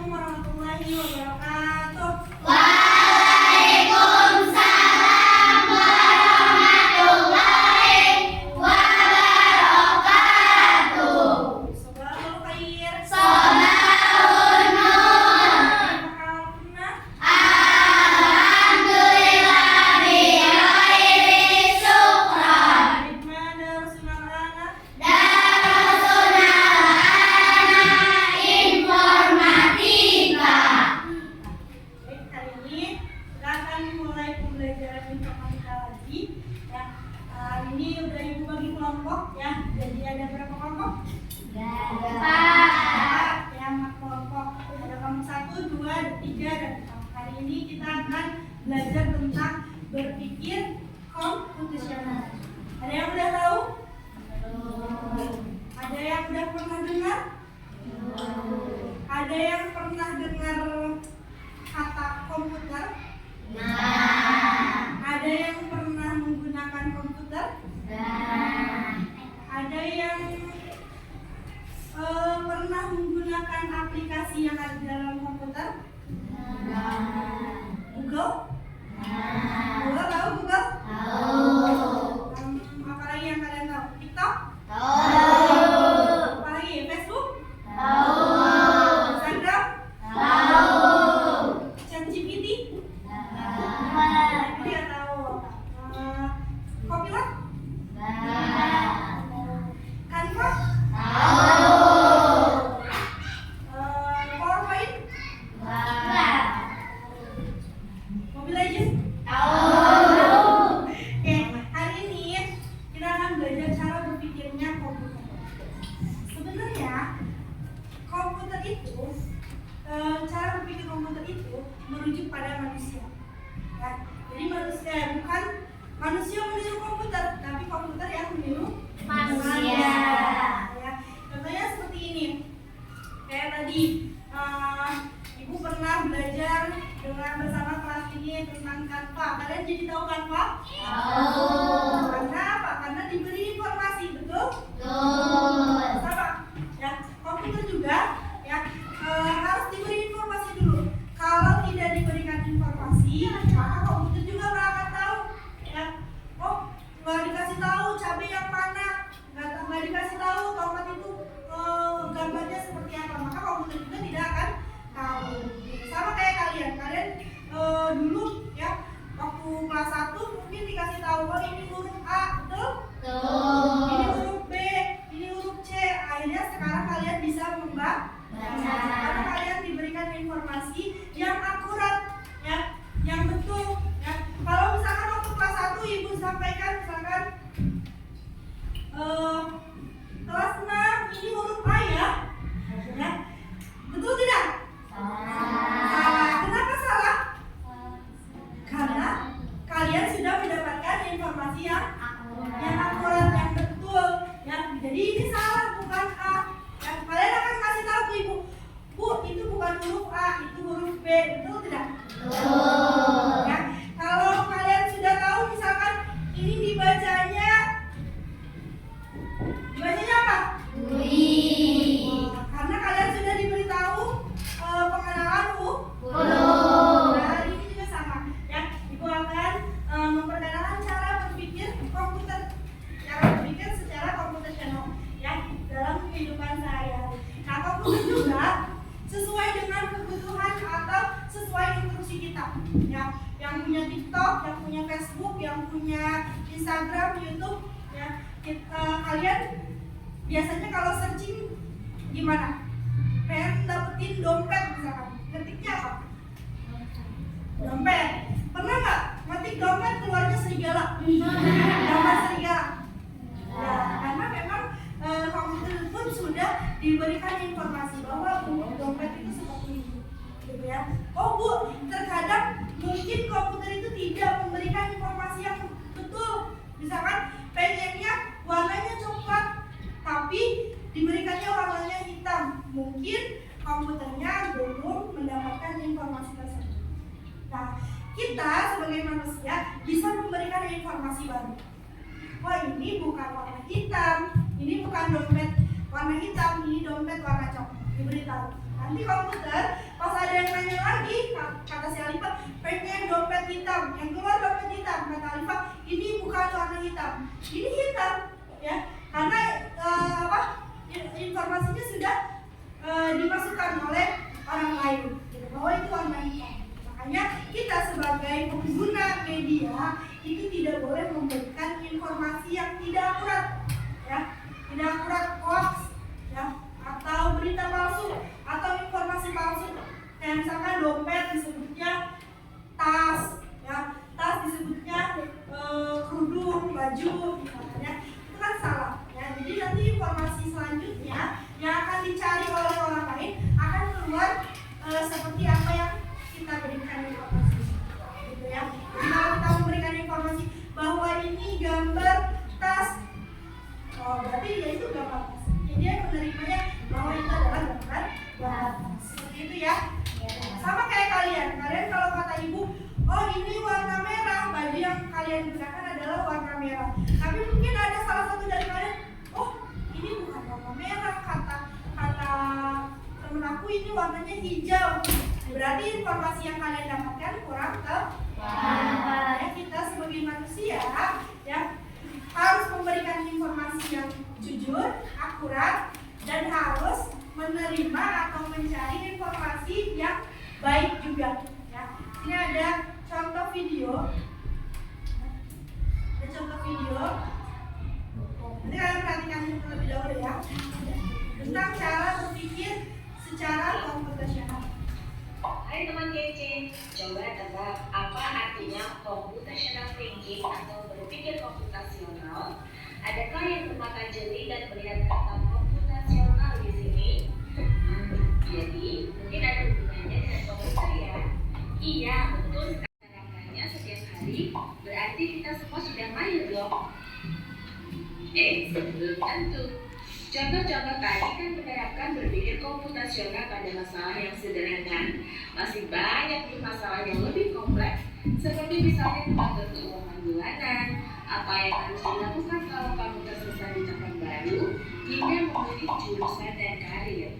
Assalamualaikum warahmatullahi wabarakatuh. Waalaikumsalam warahmatullahi wabarakatuh. Sabahul khair. Sabahun nur. Alhamdulillah biroiri syukran. Darusuna informatika. Hari ini kita akan mulai pembelajaran informatika lagi. Ya, hari ini udah ibu bagi kelompok ya. Jadi ada berapa kelompok? Empat. Ya, 4 kelompok. Ada kelompok 1, 2, 3, dan 4. Hari ini kita akan belajar tentang berpikir komputasional. Ada yang udah tahu? Ada yang udah pernah dengar? Ada yang pernah dengar kata komputer? Ada yang pernah menggunakan komputer? Ada yang pernah menggunakan aplikasi yang ada dalam komputer? Google? Google tahu Google? Apalagi yang kalian tahu? TikTok? Apalagi Facebook? Instagram? ChatGPT? Ini nggak tahu. Copilot? Canva? PowerPoint? Mobile Legends? Oke, hari ini kita akan belajar cara berpikirnya komputer. Sebenarnya komputer itu, cara berpikir komputer itu merujuk pada manusia. Ya, jadi manusia bukan manusia meniru komputer, tapi komputer yang meniru Manusia. Ya, contohnya seperti ini. Kayak tadi, ibu pernah belajar dengan bersama kelas ini tentang Canva. Kalian jadi tahu Canva? Karena apa? Karena diberi informasi, betul? Sama. Ya, komputer juga ya harus diberi informasi dulu. Kalau tidak diberikan informasi, maka komputer juga nggak akan tahu. Ya, oh nggak dikasih tahu cabai yang mana, nggak dikasih tahu tomat itu gambarnya seperti apa, maka komputer juga tidak akan tahu. Sama kayak kalian dulu ya waktu kelas 1 mungkin dikasih tahu oh ini huruf A, betul? Ini huruf B, ini huruf C. Akhirnya sekarang kalian bisa membaca karena kalian diberikan informasi yang akurat ya, yang betul ya. Kalau misalkan waktu kelas 1 ibu sampaikan misalkan kelas 6 ini huruf A ya. Betul tidak? Salah. Kenapa salah? Karena kalian sudah mendapatkan informasi yang akurat, yang betul ya. Jadi ini salah, bukan A ya. Kalian akan kasih tahu ke ibu, Bu, itu bukan huruf A, itu huruf B, betul tidak? Ya. Kalau kalian sudah tahu misalkan ini dibacanya apa? Karena kalian sudah diberitahu pengenalan huruf. Nah, ini juga sama ya. Ibu akan memperkenalkan cara berpikir komputer, cara berpikir secara komputasional ya dalam kehidupan sehari-hari. Nah, komputer juga sesuai dengan kebutuhan atau sesuai instruksi kita ya. Yang punya TikTok, yang punya Facebook, yang punya Instagram, YouTube ya. Kalian biasanya kalau searching gimana? Pengen dapetin dompet misalkan, ngetiknya apa? Dompet. Pernah nggak ngetik dompet keluarnya serigala? Gambar serigala. Ya, karena memang komputer pun sudah diberikan informasi bahwa dompet itu seperti ini, gitu ya. Oh Bu, terkadang mungkin komputer itu tidak memberikan informasi yang betul. Misalkan pengennya warnanya coklat, tapi diberikannya warnanya hitam. Mungkin komputernya belum mendapatkan informasi tersebut. Nah, kita sebagai manusia bisa memberikan informasi baru. Wah, ini bukan warna hitam, ini bukan dompet warna hitam, ini dompet warna coklat. Diberitahu. Nanti komputer pas ada yang nanya lagi, kata si Alifah pengen dompet hitam, yang keluar dompet hitam, kata Alifah ini bukan warna hitam, ini hitam, ya, karena informasinya sudah dimasukkan oleh orang lain, gitu, bahwa itu warna hitam. Makanya kita sebagai pengguna media itu tidak boleh memberikan informasi yang tidak akurat, ya, tidak akurat, hoax, ya, atau berita palsu atau informasi palsu. Kayak misalkan dompet disebutnya tas, ya, tas disebutnya kerudung, baju, misalnya, itu kan salah, ya. Jadi nanti informasi selanjutnya yang akan dicari oleh orang lain akan keluar seperti apa yang kita berikan informasi, gitu ya. Jadi kalau kita memberikan informasi bahwa ini gambar tas, oh berarti ya itu gambar tas. Jadi dia menerimanya bahwa itu adalah gambar tas. Seperti itu ya. Sama kayak kalian kalau kata ibu, oh ini warna merah, baju yang kalian gunakan adalah warna merah. Tapi mungkin ada salah satu dari kalian, oh ini bukan warna merah, kata temen aku ini warnanya hijau. Berarti informasi yang kalian dapatkan kurang tepat. Ya, kita sebagai manusia ya harus memberikan informasi yang jujur, akurat, dan harus menerima atau mencari informasi yang baik juga. Ya. Ini ada contoh video. Nanti kalian perhatikan terlebih dahulu ya. Tentang cara berpikir secara komputasional. Hai teman kece, coba tebak apa artinya computational thinking atau berpikir komputasional? Adakah yang bermata jeli dan melihat kata komputasional di sini? Jadi mungkin ada hubungannya dengan komputer ya? Iya, betul. Makanya setiap hari berarti kita semua sudah mahir dong. Belum tentu. Contoh-contoh tadi kan menerapkan berpikir komputasional pada masalah yang sederhana. Masih banyak nih masalah yang lebih kompleks, seperti misalnya mengatur keuangan bulanan, apa yang harus dilakukan kalau kamu tersesat di tempat baru, hingga memilih jurusan dan karir.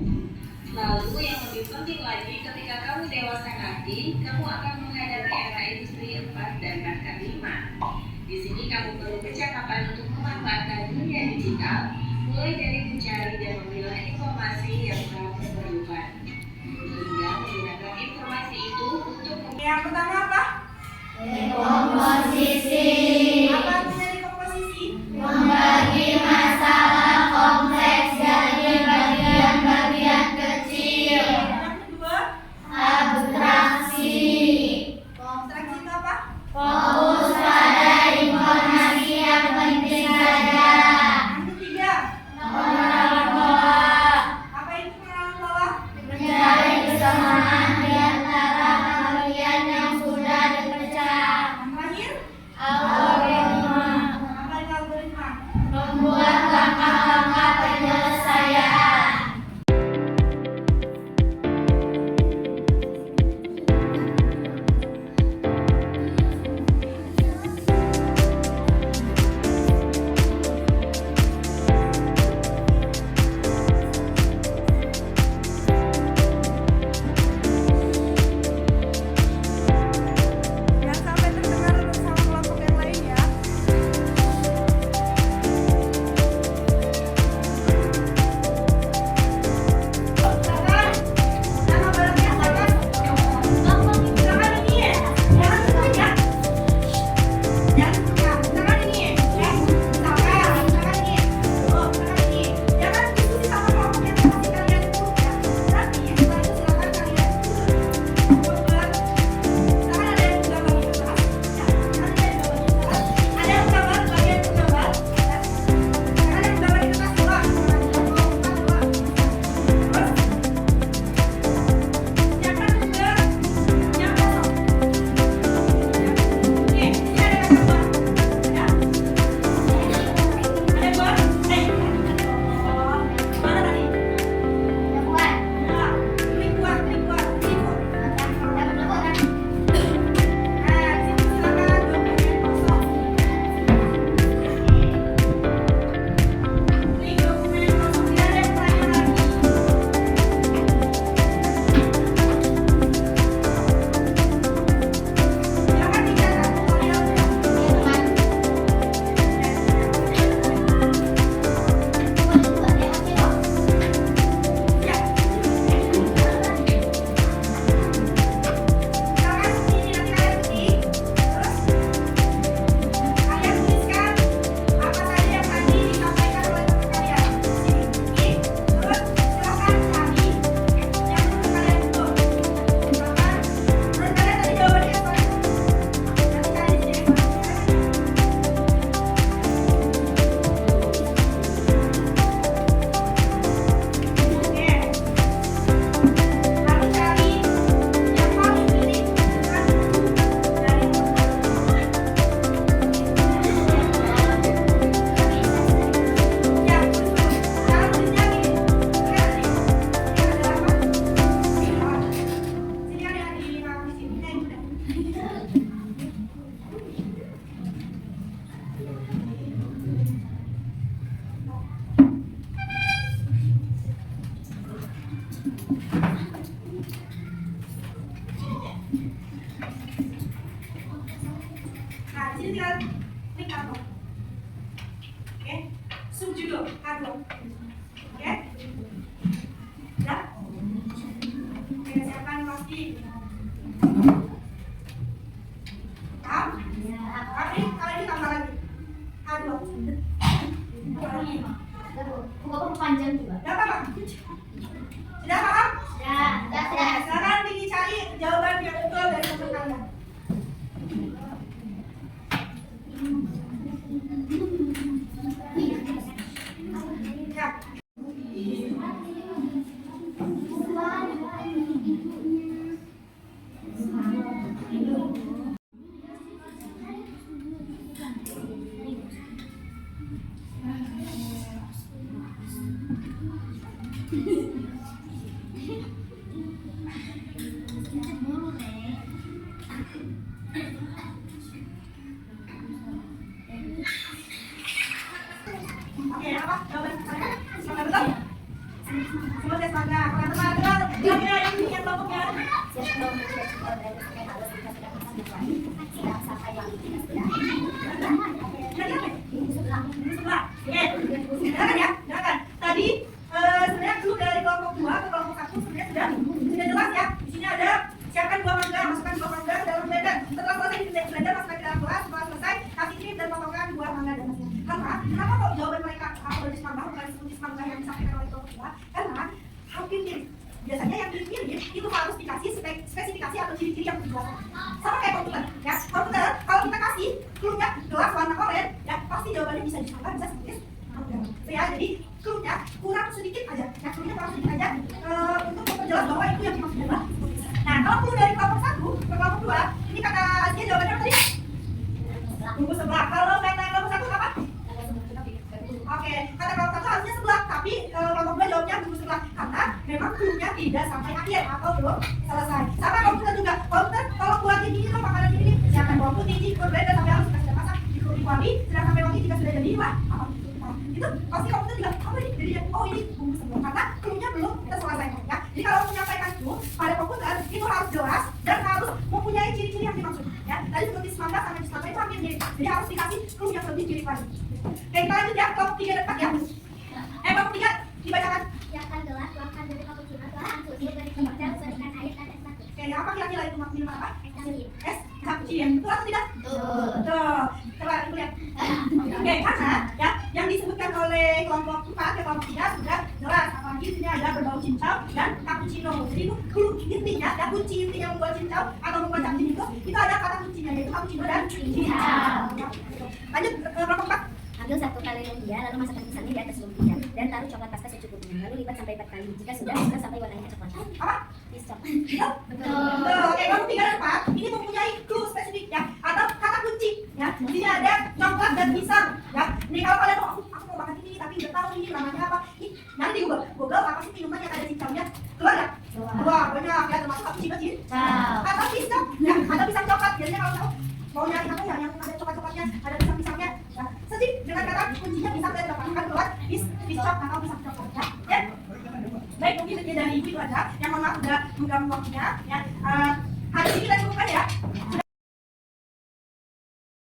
Lalu yang lebih penting lagi, ketika kamu dewasa nanti, kamu akan menghadapi era industri 4 dan bahkan 5. Di sini kamu perlu kecakapan untuk memanfaatkan dunia digital, mulai dari mencari dan memilah informasi yang kamu perlukan, hingga menggunakan informasi itu untuk Yang pertama apa? Dekomposisi. Apa artinya dekomposisi? Membagi masalah kompleks jadi bagian-bagian kecil. Yang kedua, Abstraksi. abstraksi itu apa? Fokus pada informasi yang penting saja. Yang ketiga, Mengelola. apa itu mengelola Nah, di sini tinggal klik kartu. Oke, subjudul kartu. Oke, udah. Oke, siapkan pasti. Paham? Kali ini tambah lagi. Kartu. Tambah lagi. Buku panjang juga. Udah apa? Sudah paham? Sudah. Sekarang dicari jawaban yang betul dari teman kalian. Ya. Oke, apa? Jawaban kalian? Semoga betul. Semoga semoga. Teman-teman, kira-kira ini yang kelompoknya. Sebelah. Oke. Silakan ya. Silakan. Tadi sebenarnya dulu dari kelompok 2 ke kelompok 1 sebenarnya sudah jelas ya. Di sini ada siapkan 2 mangga, masukkan 2 mangga ke dalam blender. Setelah selesai di blender, masukkan ke dalam gelas. Setelah selesai, kasih kirim dan potongkan 2 mangga dan nasinya. Kenapa kok jawaban mereka apologi mangga bukan smoothies mangga yang disampaikan oleh kelompok 2? Karena hampir mirip. Biasanya yang dikirim itu harus dikasih spesifikasi atau ciri-ciri yang dijelaskan. Sama kayak komputer, ya. Komputer kalau kita kasih clue-nya gelas warna oranye, ya pasti jawabannya bisa disangka, bisa smoothies. Ya, jadi clue-nya kurang sedikit aja. Ya, clue-nya kurang sedikit aja untuk memperjelas bahwa itu yang dimaksud adalah. Nah, kalau clue dari kelompok 1 ke kelompok 2, ini kata Asia jawabannya apa tadi? Bungkus sebelah. Kalau kata kelompok 1 apa? Oke, kata kelompok 1 harusnya sebelah, tapi kelompok 2 jawabnya bungkus sebelah. Karena memang clue-nya tidak sampai akhir atau belum selesai. Sama komputer juga. Komputer kalau buatin ini loh makanan ini, siapkan bawang putih, cikur, blender sampai halus jika sudah masak, dikuali, sedang sampai wangi jika sudah jadi. Wah, apa? Itu pasti komputer bilang, apa ini? Jadinya, oh ini bungkus sebelah. Karena clue-nya belum terselesaikan ya. Jadi kalau menyampaikan clue pada komputer itu harus jelas dan harus mempunyai ciri-ciri yang dimaksud. Ya, tadi seperti semangka sama semangka itu hampir mirip. Jadi harus dikasih clue yang lebih mirip lagi. Oke, kita lanjut ya, kelompok 3 dan 4 ya. Kelompok 3 dibacakan. Siapkan gelas, tuangkan bubuk cappuccino, tuangkan susu, beri kembang, berikan air dan es batu. Oke, apa kira-kira itu minuman apa? Es cappuccino. Es cappuccino. Betul atau tidak? Betul. Coba kita lihat. Oke, karena ya yang disebutkan oleh kelompok 4 ke kelompok 3 sudah jelas. Apalagi di sini ada berbau cincau dan cappuccino. Jadi itu intinya, ya kunci intinya membuat cincau atau membuat cappuccino itu ada kata kuncinya yaitu cappuccino dan cincau. Lanjut kelompok 4. Ambil 1 kaleng lumpia, lalu masukkan pisangnya di atas lumpia dan taruh coklat pasta secukupnya. Lalu lipat sampai 4 kali. Jika sudah, masukkan sampai warnanya kecoklatan. Apa? Pisang. Betul. Oke, kelompok 3 dan 4 ini mempunyai clue spesifik ya atau kata kunci ya. Di sini ada coklat dan pisang ya. Ini kalau kalian mau aku mau makan ini tapi udah tahu ini namanya apa? Nanti di Google apa sih minuman yang ada cincaunya? Keluar ya? Keluar banyak ya termasuk cappuccino cincau. Atau pisang ya, ada pisang coklat. Biasanya kalau tahu mau nyari apa ya yang ada coklat-coklatnya, ada pisang-pisangnya. Ya. Sedih dengan kata kuncinya pisang dan coklat akan keluar pisang atau pisang coklat ya. Baik, mungkin dari ibu itu aja. Yang mohon maaf udah mengganggu waktunya ya.